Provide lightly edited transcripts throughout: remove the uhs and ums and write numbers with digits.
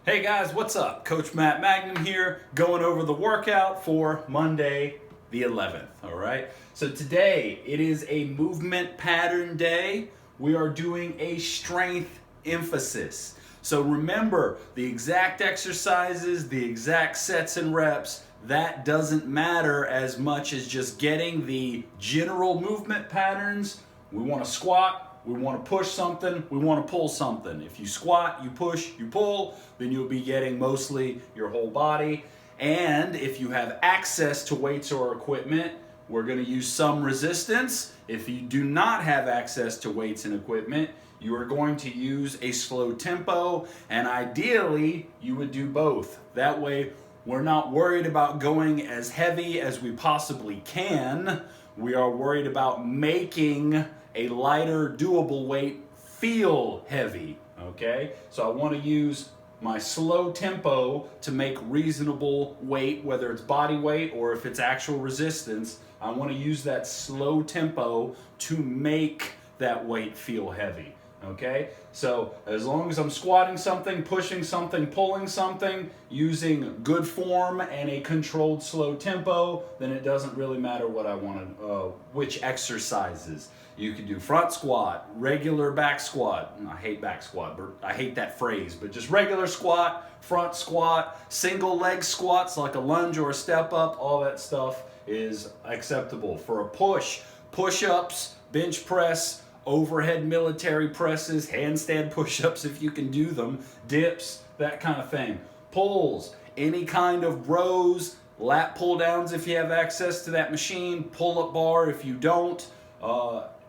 Hey guys, what's up? Coach Matt Magnum here, going over the workout for Monday the 11th, all right? So today, it is a movement pattern day. We are doing a strength emphasis. So remember, the exact exercises, the exact sets and reps, that doesn't matter as much as just getting the general movement patterns. We want to squat, we want to push something, we want to pull something. If you squat, you push, you pull, then you'll be getting mostly your whole body. And if you have access to weights or equipment, we're going to use some resistance. If you do not have access to weights and equipment, you are going to use a slow tempo, and ideally, you would do both. That way, we're not worried about going as heavy as we possibly can. We are worried about making a lighter, doable weight feel heavy, okay? So I want to use my slow tempo to make reasonable weight, whether it's body weight or if it's actual resistance. I want to use that slow tempo to make that weight feel heavy, okay? So as long as I'm squatting something, pushing something, pulling something, using good form and a controlled slow tempo, then it doesn't really matter what I want to, which exercises. You can do front squat, regular back squat. I hate back squat, but I hate that phrase, but just regular squat, front squat, single leg squats like a lunge or a step up, all that stuff is acceptable. For a push, push-ups, bench press, overhead military presses, handstand push-ups if you can do them, dips, that kind of thing. Pulls, any kind of rows, lat pull downs if you have access to that machine, pull-up bar if you don't.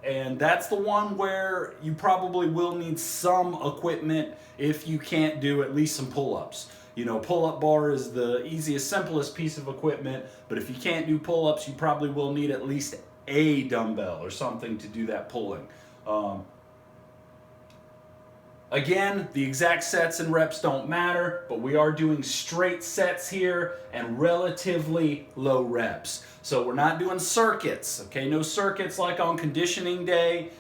And that's the one where you probably will need some equipment if you can't do at least some pull-ups. You know, pull-up bar is the easiest, simplest piece of equipment, but if you can't do pull-ups, you probably will need at least a dumbbell or something to do that pulling. Again, the exact sets and reps don't matter, but we are doing straight sets here and relatively low reps. So we're not doing circuits, okay? No circuits like on conditioning day,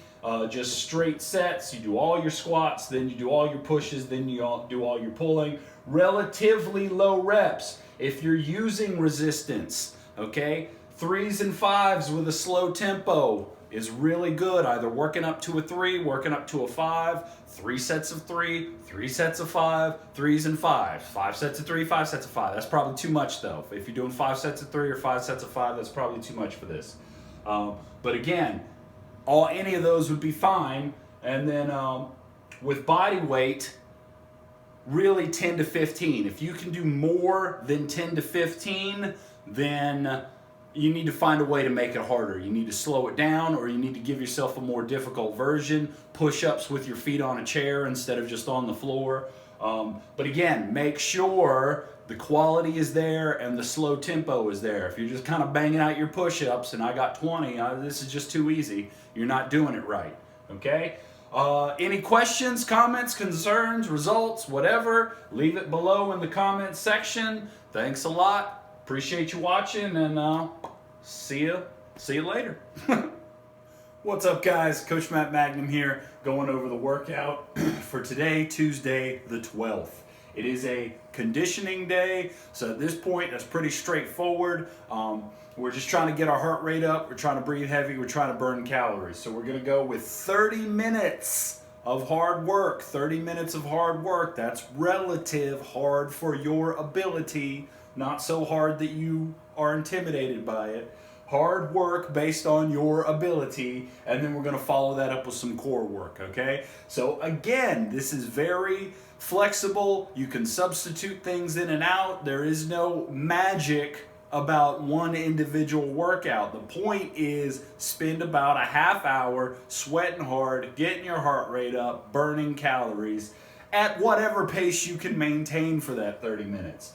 just straight sets. You do all your squats, then you do all your pushes, then you do all your pulling. Relatively low reps. If you're using resistance, okay? 3s and 5s with a slow tempo is really good, either working up to a 3, working up to a 5, 3 sets of 3, 3 sets of 5, 3s and 5s, 5 sets of 3, 5 sets of 5. That's probably too much though. If you're doing 5 sets of 3 or 5 sets of 5, that's probably too much for this. But again, any of those would be fine. And then with body weight, really 10 to 15. If you can do more than 10 to 15, then you need to find a way to make it harder. You need to slow it down, or you need to give yourself a more difficult version. Push-ups with your feet on a chair instead of just on the floor. But again, make sure the quality is there and the slow tempo is there. If you're just kind of banging out your push-ups and I got 20, this is just too easy, you're not doing it right, okay? Any questions, comments, concerns, results, whatever, leave it below in the comments section. Thanks a lot. Appreciate you watching, and see you later. What's up, guys? Coach Matt Magnum here, going over the workout for today, Tuesday the 12th. It is a conditioning day, so at this point, that's pretty straightforward. We're just trying to get our heart rate up. We're trying to breathe heavy. We're trying to burn calories. So we're going to go with 30 minutes of hard work. 30 minutes of hard work. That's relative hard for your ability. Not so hard that you are intimidated by it. Hard work based on your ability, and then we're going to follow that up with some core work, okay? So again, this is very flexible. You can substitute things in and out. There is no magic about one individual workout. The point is spend about a half hour sweating hard, getting your heart rate up, burning calories at whatever pace you can maintain for that 30 minutes.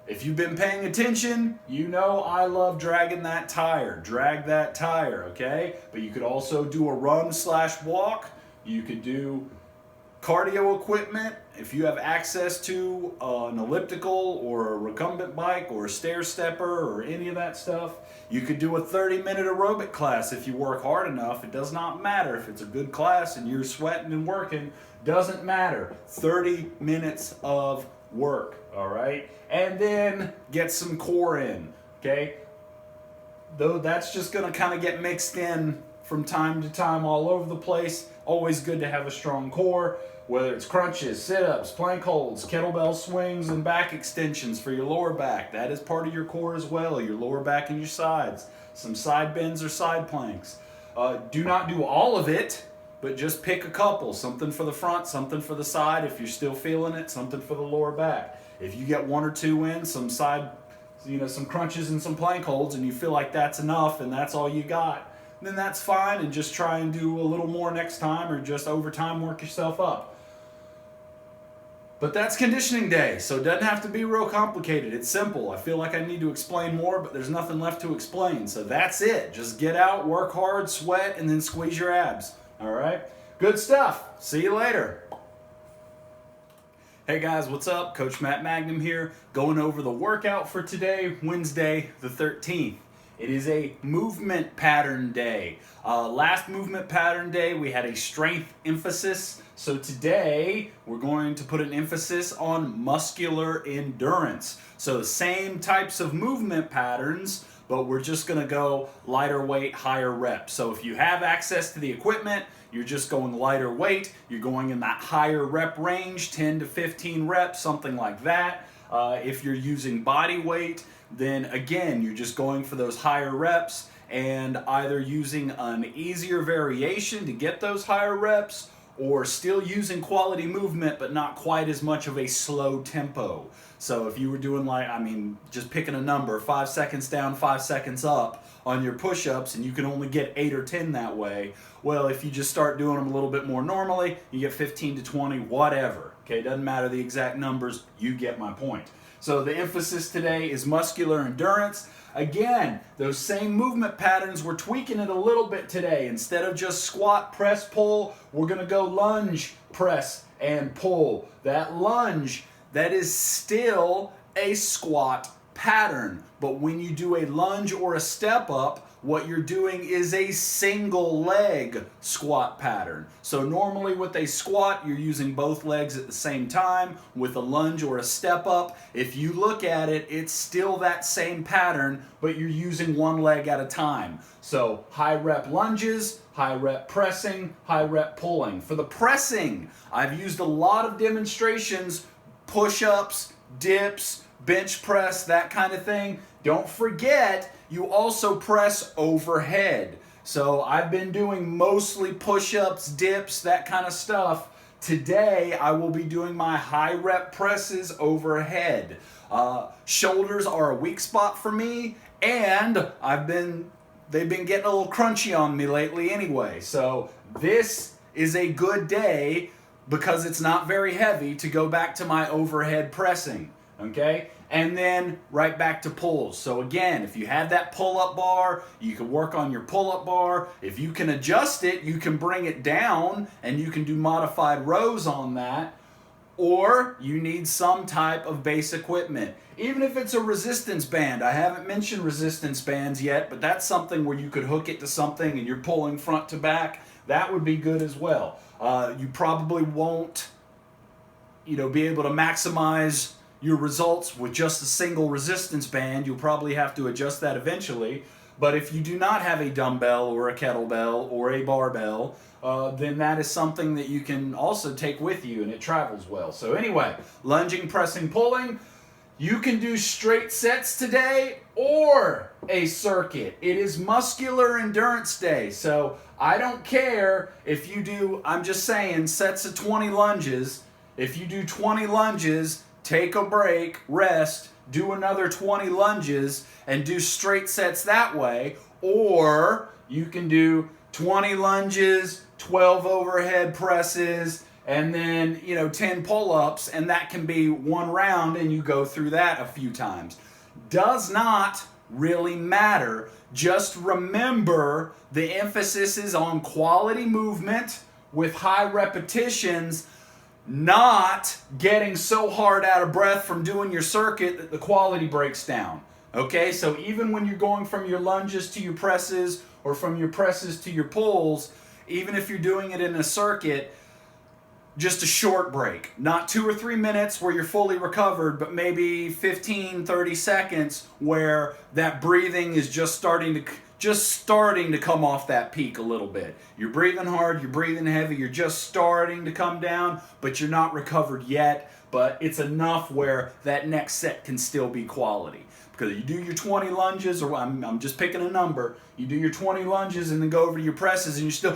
If you've been paying attention, you know I love dragging that tire. Drag that tire, okay? But you could also do a run/walk. You could do cardio equipment. If you have access to an elliptical or a recumbent bike or a stair stepper or any of that stuff, you could do a 30-minute aerobic class if you work hard enough. It does not matter if it's a good class and you're sweating and working. Doesn't matter. 30 minutes of work, all right? And then get some core in, okay? Though that's just gonna kind of get mixed in from time to time all over the place. Always good to have a strong core, whether it's crunches, sit-ups, plank holds, kettlebell swings, and back extensions for your lower back. That is part of your core as well, your lower back and your sides. Some side bends or side planks. Do not do all of it, but just pick a couple. Something for the front, something for the side. If you're still feeling it, something for the lower back. If you get one or two in, some side, some crunches and some plank holds, and you feel like that's enough and that's all you got, then that's fine, and just try and do a little more next time, or just over time work yourself up. But that's conditioning day, so it doesn't have to be real complicated. It's simple. I feel like I need to explain more, but there's nothing left to explain. So that's it. Just get out, work hard, sweat, and then squeeze your abs. All right? Good stuff. See you later. Hey guys, what's up? Coach Matt Magnum here, going over the workout for today, Wednesday the 13th. It is a movement pattern day. Last movement pattern day, we had a strength emphasis. So today, we're going to put an emphasis on muscular endurance. So the same types of movement patterns, but we're just gonna go lighter weight, higher reps. So if you have access to the equipment, you're just going lighter weight, you're going in that higher rep range, 10 to 15 reps, something like that. If you're using body weight, then again, you're just going for those higher reps and either using an easier variation to get those higher reps, or still using quality movement but not quite as much of a slow tempo. So if you were doing just picking a number, 5 seconds down, 5 seconds up on your push-ups, and you can only get 8 or 10 that way, well, if you just start doing them a little bit more normally, you get 15 to 20, whatever. Okay, doesn't matter the exact numbers, you get my point. So the emphasis today is muscular endurance. Again, those same movement patterns, we're tweaking it a little bit today. Instead of just squat, press, pull, we're gonna go lunge, press, and pull. That lunge, that is still a squat pattern. But when you do a lunge or a step up, what you're doing is a single leg squat pattern. So normally with a squat, you're using both legs at the same time. With a lunge or a step up, if you look at it, it's still that same pattern, but you're using one leg at a time. So high rep lunges, high rep pressing, high rep pulling. For the pressing, I've used a lot of demonstrations, push-ups, dips, bench press, that kind of thing. Don't forget, you also press overhead. So I've been doing mostly push-ups, dips, that kind of stuff. Today, I will be doing my high rep presses overhead. Shoulders are a weak spot for me, and they've been getting a little crunchy on me lately anyway. So this is a good day, because it's not very heavy, to go back to my overhead pressing, okay? And then right back to pulls. So again, if you have that pull-up bar, you can work on your pull-up bar. If you can adjust it, you can bring it down and you can do modified rows on that. Or you need some type of base equipment. Even if it's a resistance band. I haven't mentioned resistance bands yet, but that's something where you could hook it to something and you're pulling front to back. That would be good as well. You probably won't, be able to maximize your results with just a single resistance band. You'll probably have to adjust that eventually. But if you do not have a dumbbell or a kettlebell or a barbell, then that is something that you can also take with you, and it travels well. So anyway, lunging, pressing, pulling. You can do straight sets today or a circuit. It is muscular endurance day. So I don't care if you do, I'm just saying, sets of 20 lunges. If you do 20 lunges, take a break, rest, do another 20 lunges, and do straight sets that way. Or you can do 20 lunges, 12 overhead presses, and then 10 pull-ups, and that can be one round, and you go through that a few times. Does not really matter. Just remember the emphasis is on quality movement with high repetitions, not getting so hard out of breath from doing your circuit that the quality breaks down. Okay, so even when you're going from your lunges to your presses or from your presses to your pulls, even if you're doing it in a circuit, just a short break, not 2 or 3 minutes where you're fully recovered, but maybe 15, 30 seconds where that breathing is just starting to come off that peak a little bit. You're breathing hard, you're breathing heavy, you're just starting to come down, but you're not recovered yet, but it's enough where that next set can still be quality. Because you do your 20 lunges, or I'm just picking a number, you do your 20 lunges and then go over to your presses and you're still,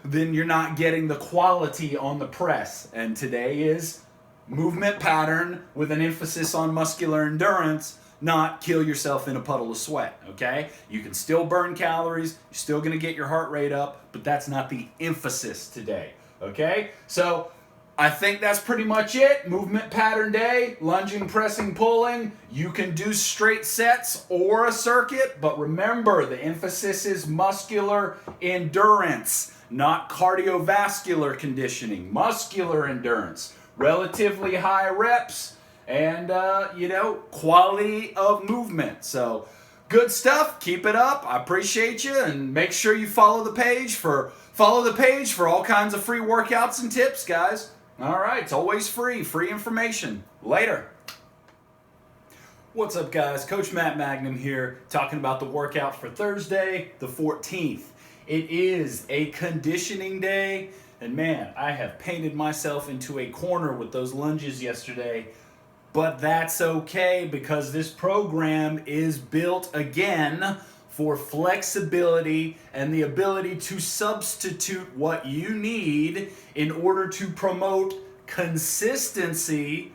then you're not getting the quality on the press. And today is movement pattern with an emphasis on muscular endurance, not kill yourself in a puddle of sweat, okay? You can still burn calories, you're still gonna get your heart rate up, but that's not the emphasis today, okay? So I think that's pretty much it. Movement pattern day, lunging, pressing, pulling. You can do straight sets or a circuit, but remember the emphasis is muscular endurance, not cardiovascular conditioning. Muscular endurance, relatively high reps, and quality of movement. So good stuff. Keep it up. I appreciate you, and make sure you follow the page for all kinds of free workouts and tips, guys. All right, it's always free information. Later. What's up, guys? Coach Matt Magnum here, talking about the workout for Thursday, the 14th. It is a conditioning day, and man, I have painted myself into a corner with those lunges yesterday, but that's okay because this program is built again for flexibility and the ability to substitute what you need in order to promote consistency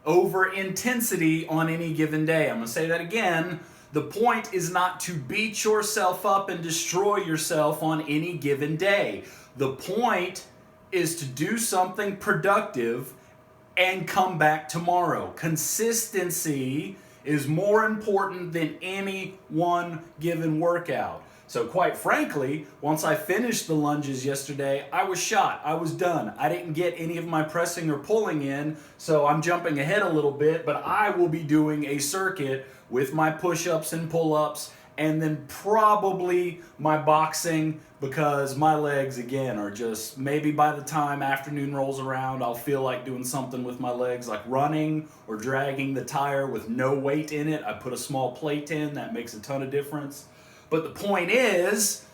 over intensity on any given day. I'm going to say that again. The point is not to beat yourself up and destroy yourself on any given day. The point is to do something productive and come back tomorrow. Consistency is more important than any one given workout. So quite frankly, once I finished the lunges yesterday, I was shot. I was done. I didn't get any of my pressing or pulling in, so I'm jumping ahead a little bit, but I will be doing a circuit with my push-ups and pull-ups, and then probably my boxing, because my legs, again, are just, maybe by the time afternoon rolls around, I'll feel like doing something with my legs, like running or dragging the tire with no weight in it. I put a small plate in, that makes a ton of difference. But the point is,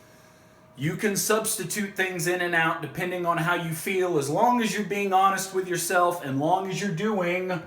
you can substitute things in and out depending on how you feel, as long as you're being honest with yourself, and long as you're doing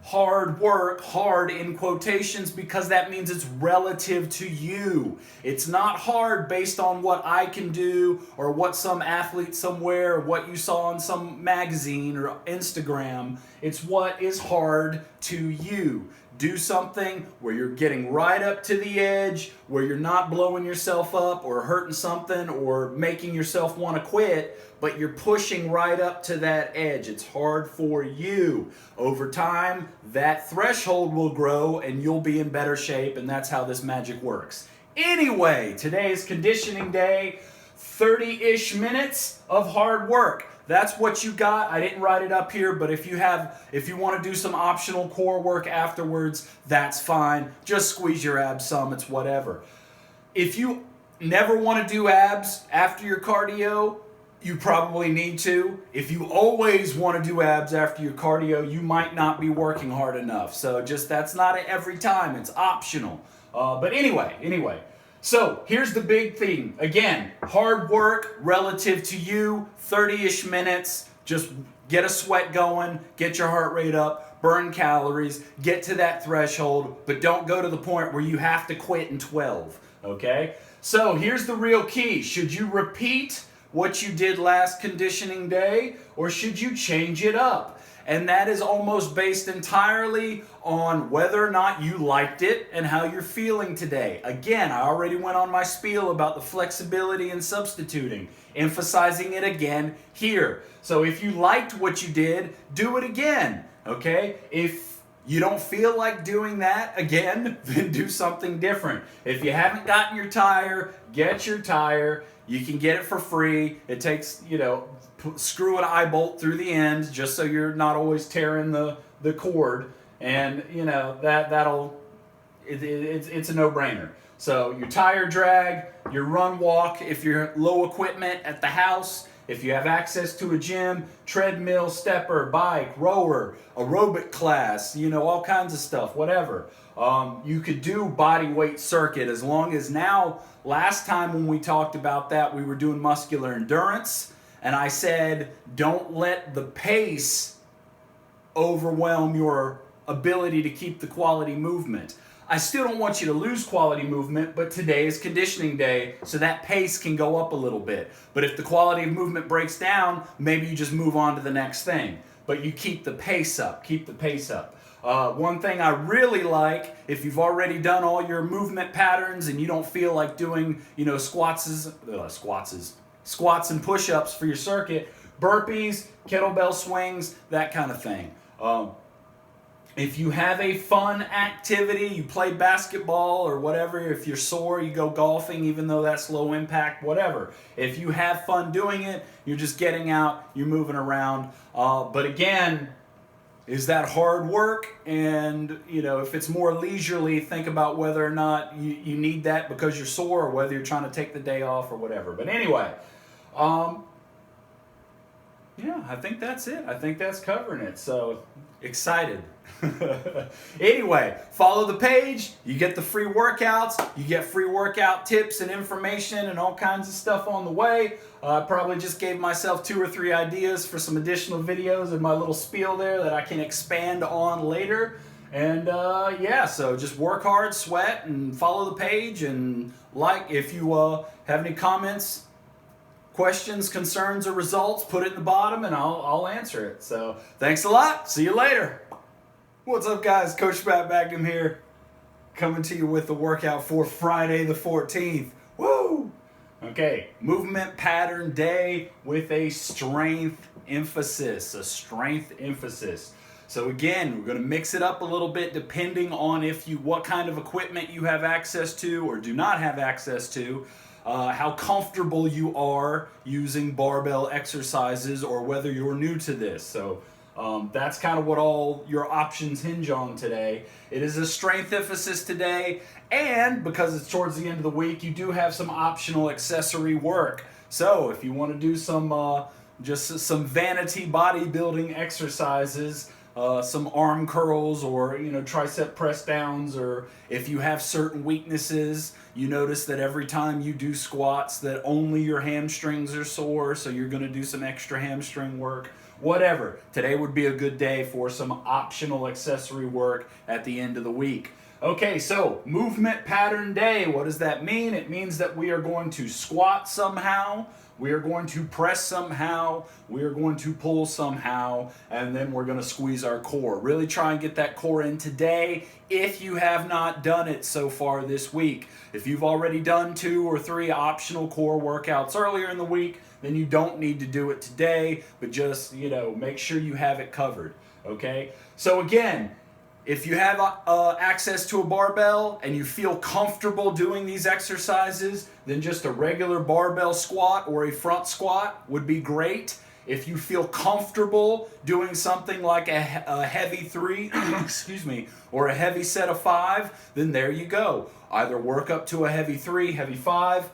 hard work, hard in quotations, because that means it's relative to you. It's not hard based on what I can do or what some athlete somewhere or what you saw on some magazine or Instagram. It's what is hard to you. Do something where you're getting right up to the edge, where you're not blowing yourself up or hurting something or making yourself want to quit, but you're pushing right up to that edge. It's hard for you. Over time, that threshold will grow and you'll be in better shape, and that's how this magic works. Anyway, today's conditioning day, 30-ish minutes of hard work. That's what you got. I didn't write it up here, but if you want to do some optional core work afterwards, that's fine. Just squeeze your abs some, it's whatever. If you never want to do abs after your cardio, you probably need to. If you always want to do abs after your cardio, you might not be working hard enough. So just, that's not every time, it's optional. But anyway. So here's the big thing. Again, hard work relative to you, 30-ish minutes. Just get a sweat going, get your heart rate up, burn calories, get to that threshold, but don't go to the point where you have to quit in 12, okay? So here's the real key. Should you repeat what you did last conditioning day, or should you change it up? And that is almost based entirely on whether or not you liked it and how you're feeling today. Again, I already went on my spiel about the flexibility and substituting, emphasizing it again here. So if you liked what you did, do it again, okay? If you don't feel like doing that again, then do something different. If you haven't gotten your tire, get your tire. You can get it for free. It takes, screw an eye bolt through the end just so you're not always tearing the cord, and it's a no-brainer. So your tire drag, your run walk if you're low equipment at the house, If you have access to a gym, treadmill, stepper, bike, rower, aerobic class, you know, all kinds of stuff, whatever. You could do body weight circuit as long as now, last time when we talked about that, we were doing muscular endurance. And I said, don't let the pace overwhelm your ability to keep the quality movement. I still don't want you to lose quality movement, but today is conditioning day, so that pace can go up a little bit. But if the quality of movement breaks down, maybe you just move on to the next thing. But you keep the pace up, keep the pace up. One thing I really like, if you've already done all your movement patterns and you don't feel like doing, you know, squats and push-ups for your circuit, burpees, kettlebell swings, that kind of thing. If you have a fun activity, you play basketball or whatever, if you're sore, you go golfing, even though that's low impact, whatever. If you have fun doing it, you're just getting out, you're moving around. But again, is that hard work? And, you know, if it's more leisurely, think about whether or not you need that because you're sore or whether you're trying to take the day off or whatever. But anyway, yeah, I think that's it. I think that's covering it. So, excited. Anyway, follow the page. You get the free workouts. You get free workout tips and information and all kinds of stuff on the way. I probably just gave myself 2 or 3 ideas for some additional videos in my little spiel there that I can expand on later. And yeah, so just work hard, sweat, and follow the page. And like, if you have any comments, questions, concerns, or results, put it in the bottom and I'll answer it. So thanks a lot. See you later. What's up, guys? Coach Matt Magnum here, coming to you with the workout for Friday the 14th. Woo! Okay, movement pattern day with a strength emphasis. So again, we're going to mix it up a little bit depending on what kind of equipment you have access to or do not have access to. How comfortable you are using barbell exercises or whether you're new to this. So that's kind of what all your options hinge on today. It is a strength emphasis today, and because it's towards the end of the week, you do have some optional accessory work. So if you want to do some just some vanity bodybuilding exercises, some arm curls or, you know, tricep press downs, or if you have certain weaknesses, you notice that every time you do squats that only your hamstrings are sore, so you're going to do some extra hamstring work. Whatever. Today would be a good day for some optional accessory work at the end of the week. Okay, so movement pattern day. What does that mean? It means that we are going to squat somehow, we are going to press somehow, we are going to pull somehow, and then we're going to squeeze our core. Really try and get that core in today if you have not done it so far this week. If you've already done 2 or 3 optional core workouts earlier in the week, then you don't need to do it today, but just, you know, make sure you have it covered, okay? So again, if you have access to a barbell and you feel comfortable doing these exercises, then just a regular barbell squat or a front squat would be great. If you feel comfortable doing something like a heavy 3, excuse me, or a heavy set of 5, then there you go. Either work up to a heavy 3, heavy 5,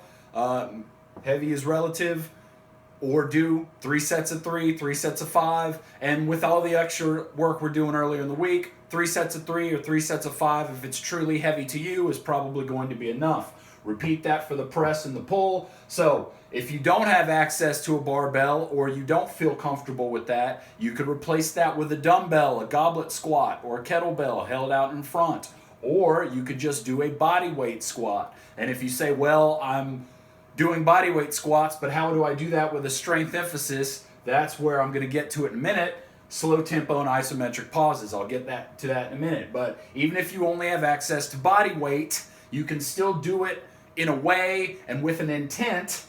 heavy is relative, or do 3 sets of 3, 3 sets of 5, and with all the extra work we're doing earlier in the week, 3 sets of 3 or 3 sets of 5, if it's truly heavy to you, is probably going to be enough. Repeat that for the press and the pull. So if you don't have access to a barbell or you don't feel comfortable with that, you could replace that with a dumbbell, a goblet squat, or a kettlebell held out in front. Or you could just do a body weight squat. And if you say, well, I'm doing body weight squats, but how do I do that with a strength emphasis? That's where I'm going to get to it in a minute. Slow tempo and isometric pauses. I'll get to that in a minute. But even if you only have access to body weight, you can still do it in a way and with an intent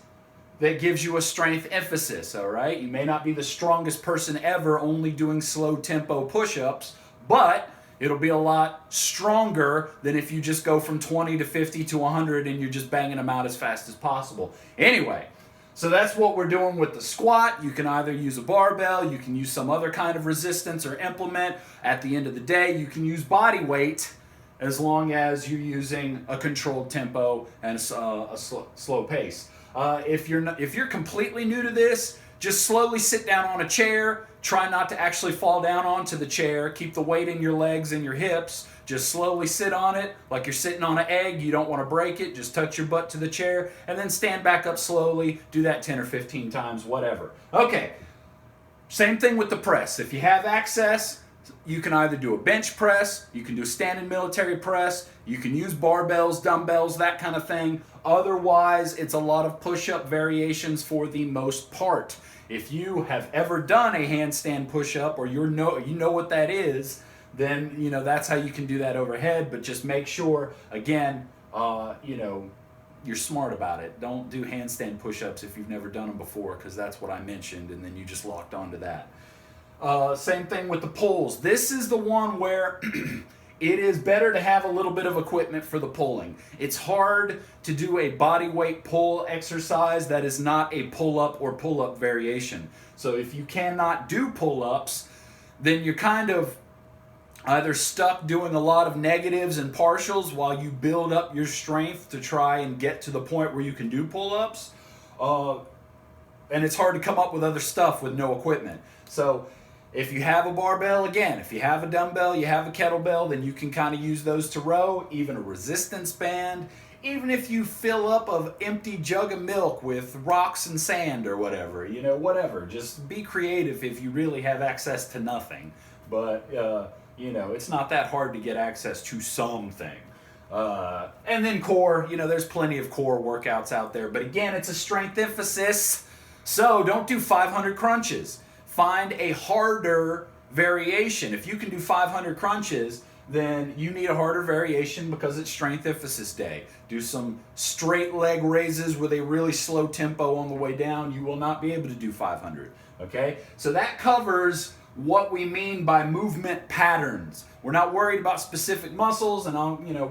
that gives you a strength emphasis, all right? You may not be the strongest person ever only doing slow tempo push-ups, but it'll be a lot stronger than if you just go from 20 to 50 to 100 and you're just banging them out as fast as possible. Anyway, so that's what we're doing with the squat. You can either use a barbell, you can use some other kind of resistance or implement. At the end of the day, you can use body weight as long as you're using a controlled tempo and a slow pace. If you're completely new to this, just slowly sit down on a chair. Try not to actually fall down onto the chair. Keep the weight in your legs and your hips. Just slowly sit on it like you're sitting on an egg. You don't want to break it. Just touch your butt to the chair and then stand back up slowly. Do that 10 or 15 times, whatever. Okay, same thing with the press. If you have access, you can either do a bench press, you can do a standing military press, you can use barbells, dumbbells, that kind of thing. Otherwise, it's a lot of push-up variations for the most part. If you have ever done a handstand push-up, or you know what that is, then that's how you can do that overhead. But just make sure, again, you're smart about it. Don't do handstand push-ups if you've never done them before, because that's what I mentioned, and then you just locked onto that. Same thing with the pulls. This is the one where it is better to have a little bit of equipment for the pulling. It's hard to do a body weight pull exercise that is not a pull-up or pull-up variation. So if you cannot do pull-ups, then you're kind of either stuck doing a lot of negatives and partials while you build up your strength to try and get to the point where you can do pull-ups. And it's hard to come up with other stuff with no equipment. So if you have a barbell, again, if you have a dumbbell, you have a kettlebell, then you can kind of use those to row, even a resistance band. Even if you fill up an empty jug of milk with rocks and sand or whatever, whatever. Just be creative if you really have access to nothing. But, it's not that hard to get access to something. And then core, there's plenty of core workouts out there. But again, it's a strength emphasis. So don't do 500 crunches. Find a harder variation. If you can do 500 crunches, then you need a harder variation because it's strength emphasis day. Do some straight leg raises with a really slow tempo on the way down. You will not be able to do 500. Okay? So that covers what we mean by movement patterns. We're not worried about specific muscles, and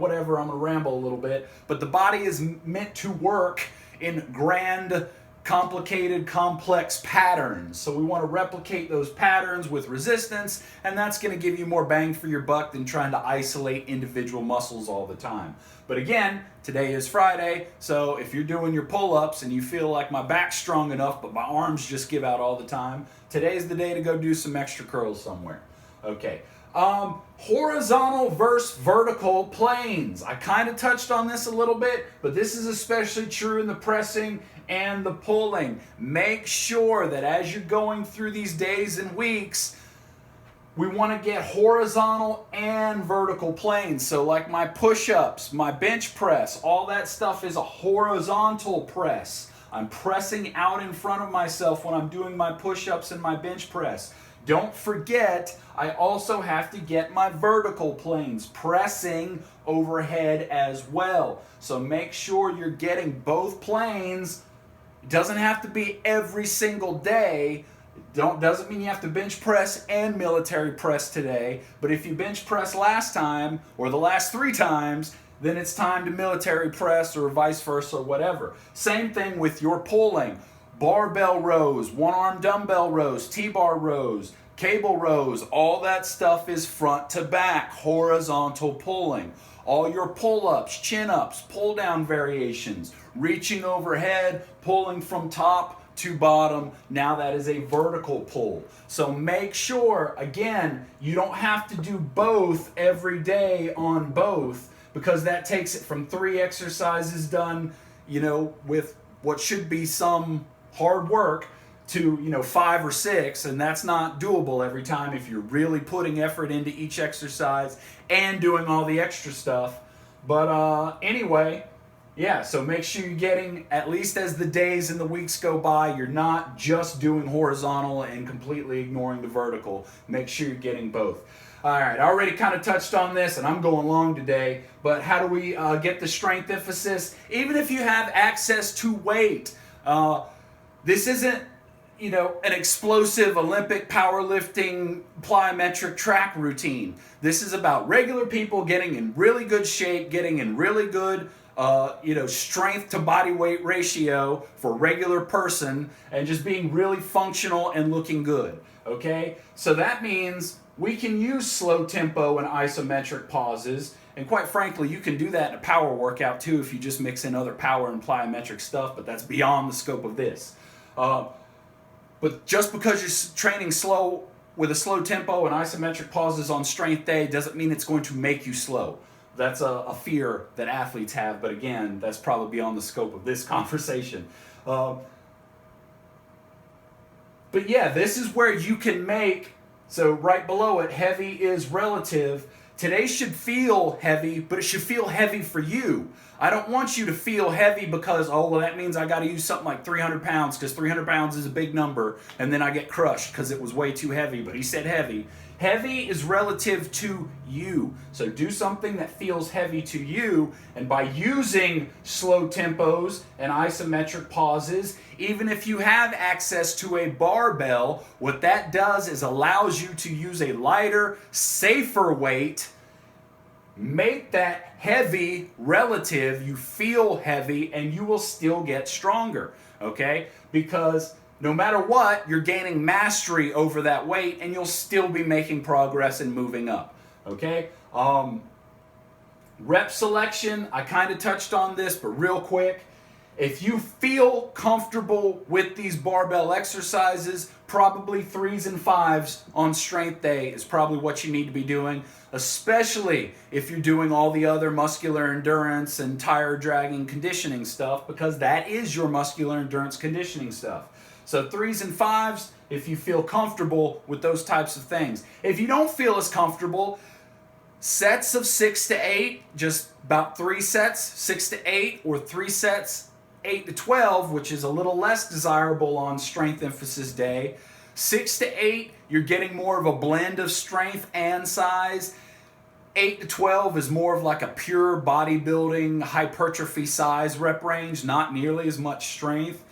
whatever, I'm going to ramble a little bit, but the body is meant to work in grand, complicated, complex patterns. So we want to replicate those patterns with resistance, and that's going to give you more bang for your buck than trying to isolate individual muscles all the time. But again, today is Friday, so if you're doing your pull-ups and you feel like my back's strong enough but my arms just give out all the time, today's the day to go do some extra curls somewhere. Okay. Horizontal versus vertical planes. I kind of touched on this a little bit, but this is especially true in the pressing and the pulling. Make sure that as you're going through these days and weeks, we want to get horizontal and vertical planes. So like my push-ups, my bench press, all that stuff is a horizontal press. I'm pressing out in front of myself when I'm doing my push-ups and my bench press. Don't forget, I also have to get my vertical planes pressing overhead as well. So make sure you're getting both planes. It doesn't have to be every single day. Doesn't mean you have to bench press and military press today. But if you bench press last time or the last 3 times, then it's time to military press or vice versa or whatever. Same thing with your pulling. Barbell rows, one-arm dumbbell rows, T-bar rows, cable rows, all that stuff is front to back, horizontal pulling. All your pull-ups, chin-ups, pull-down variations, reaching overhead, pulling from top to bottom, now that is a vertical pull. So make sure, again, you don't have to do both every day on both, because that takes it from 3 exercises done, with what should be some hard work to 5 or 6, and that's not doable every time if you're really putting effort into each exercise and doing all the extra stuff. But anyway, yeah, so make sure you're getting, at least as the days and the weeks go by, you're not just doing horizontal and completely ignoring the vertical. Make sure you're getting both. All right, I already kind of touched on this, and I'm going long today, but how do we get the strength emphasis? Even if you have access to weight, this isn't, an explosive Olympic powerlifting plyometric track routine. This is about regular people getting in really good shape, getting in really good, strength to body weight ratio for a regular person, and just being really functional and looking good. Okay? So that means we can use slow tempo and isometric pauses. And quite frankly, you can do that in a power workout too if you just mix in other power and plyometric stuff, but that's beyond the scope of this. But just because you're training slow with a slow tempo and isometric pauses on strength day doesn't mean it's going to make you slow. That's a fear that athletes have, but again, that's probably beyond the scope of this conversation. But yeah, this is where you can make, so right below it, heavy is relative. Today should feel heavy, but it should feel heavy for you. I don't want you to feel heavy because, oh, well, that means I got to use something like 300 pounds because 300 pounds is a big number, and then I get crushed because it was way too heavy, but he said heavy. Heavy is relative to you. So do something that feels heavy to you, and by using slow tempos and isometric pauses, even if you have access to a barbell, what that does is allows you to use a lighter, safer weight, make that heavy relative, you feel heavy, and you will still get stronger, okay? Because no matter what, you're gaining mastery over that weight, and you'll still be making progress and moving up, okay? Rep selection, I kind of touched on this, but real quick, if you feel comfortable with these barbell exercises, probably 3s and 5s on strength day is probably what you need to be doing, especially if you're doing all the other muscular endurance and tire dragging conditioning stuff, because that is your muscular endurance conditioning stuff. So 3s and 5s if you feel comfortable with those types of things. If you don't feel as comfortable, sets of 6 to 8, just about 3 sets, 6 to 8, or 3 sets, 8 to 12, which is a little less desirable on strength emphasis day. 6 to 8, you're getting more of a blend of strength and size. 8 to 12 is more of like a pure bodybuilding hypertrophy size rep range, not nearly as much strength.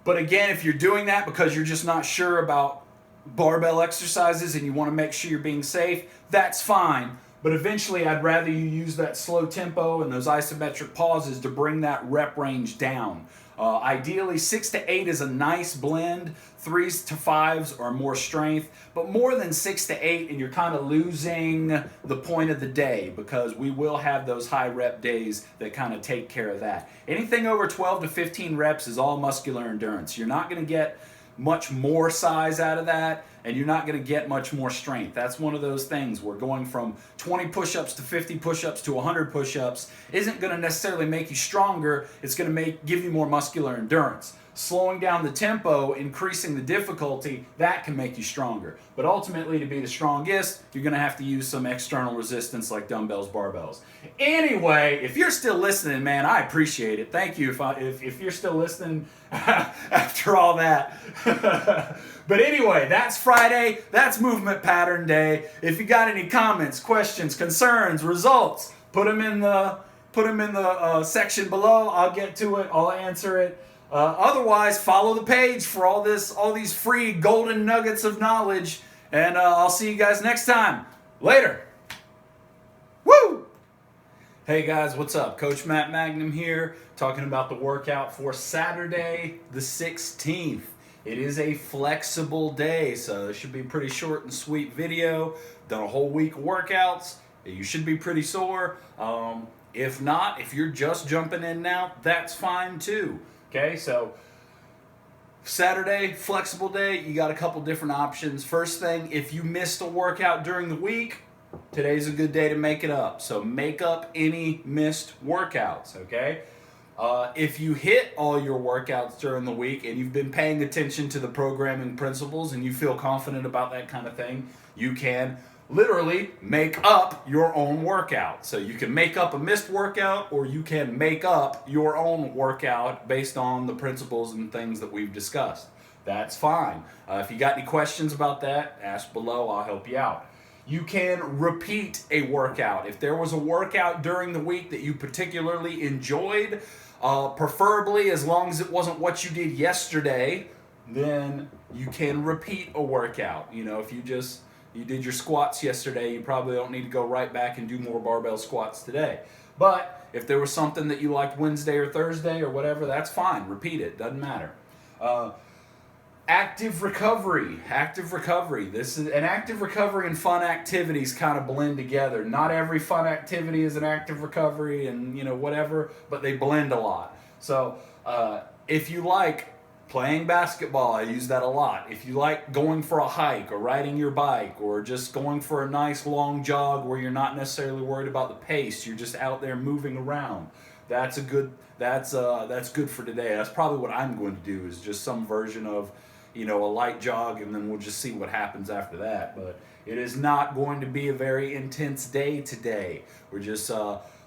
But again, if you're doing that because you're just not sure about barbell exercises and you want to make sure you're being safe, that's fine. But eventually, I'd rather you use that slow tempo and those isometric pauses to bring that rep range down. Ideally, 6 to 8 is a nice blend. 3s to 5s are more strength. But more than 6 to 8, and you're kind of losing the point of the day, because we will have those high rep days that kind of take care of that. Anything over 12 to 15 reps is all muscular endurance. You're not going to get much more size out of that, and you're not going to get much more strength. That's one of those things where going from 20 push-ups to 50 push-ups to 100 push-ups isn't going to necessarily make you stronger. It's going to give you more muscular endurance. Slowing down the tempo, increasing the difficulty, that can make you stronger. But ultimately, to be the strongest, you're going to have to use some external resistance like dumbbells, barbells. Anyway, if you're still listening, man, I appreciate it. Thank you if you're still listening after all that. But anyway, that's Friday. That's movement pattern day. If you got any comments, questions, concerns, results, put them in the section below. I'll get to it. I'll answer it. Otherwise, follow the page for all these free golden nuggets of knowledge, and I'll see you guys next time. Later. Woo! Hey guys, what's up? Coach Matt Magnum here, talking about the workout for Saturday the 16th. It is a flexible day, so it should be a pretty short and sweet video. Done a whole week of workouts. You should be pretty sore. If not, if you're just jumping in now, that's fine too. Okay, so Saturday, flexible day, you got a couple different options. First thing, if you missed a workout during the week, today's a good day to make it up. So make up any missed workouts, okay? If you hit all your workouts during the week and you've been paying attention to the programming principles and you feel confident about that kind of thing, you can literally make up your own workout. So you can make up a missed workout, or you can make up your own workout based on the principles and things that we've discussed. That's fine. If you got any questions about that, ask below. I'll help you out. You can repeat a workout. If there was a workout during the week that you particularly enjoyed, preferably as long as it wasn't what you did yesterday, then you can repeat a workout. You know, if you did your squats yesterday, you probably don't need to go right back and do more barbell squats today. But if there was something that you liked Wednesday or Thursday or whatever, that's fine. Repeat it. Doesn't matter. Active recovery. Active recovery. This is an active recovery and fun activities kind of blend together. Not every fun activity is an active recovery and whatever, but they blend a lot. So if you like Playing basketball, I use that a lot. If you like going for a hike or riding your bike or just going for a nice long jog where you're not necessarily worried about the pace, you're just out there moving around. That's good for today. That's probably what I'm going to do, is just some version of, a light jog, and then we'll just see what happens after that. But it is not going to be a very intense day today. We're just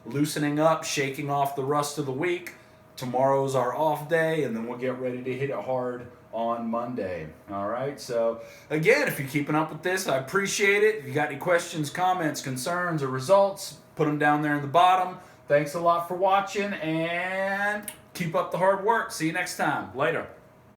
loosening up, shaking off the rust of the week. Tomorrow's our off day, and then we'll get ready to hit it hard on Monday. All right, so again, if you're keeping up with this, I appreciate it. If you got any questions, comments, concerns, or results, put them down there in the bottom. Thanks a lot for watching, and keep up the hard work. See you next time. Later.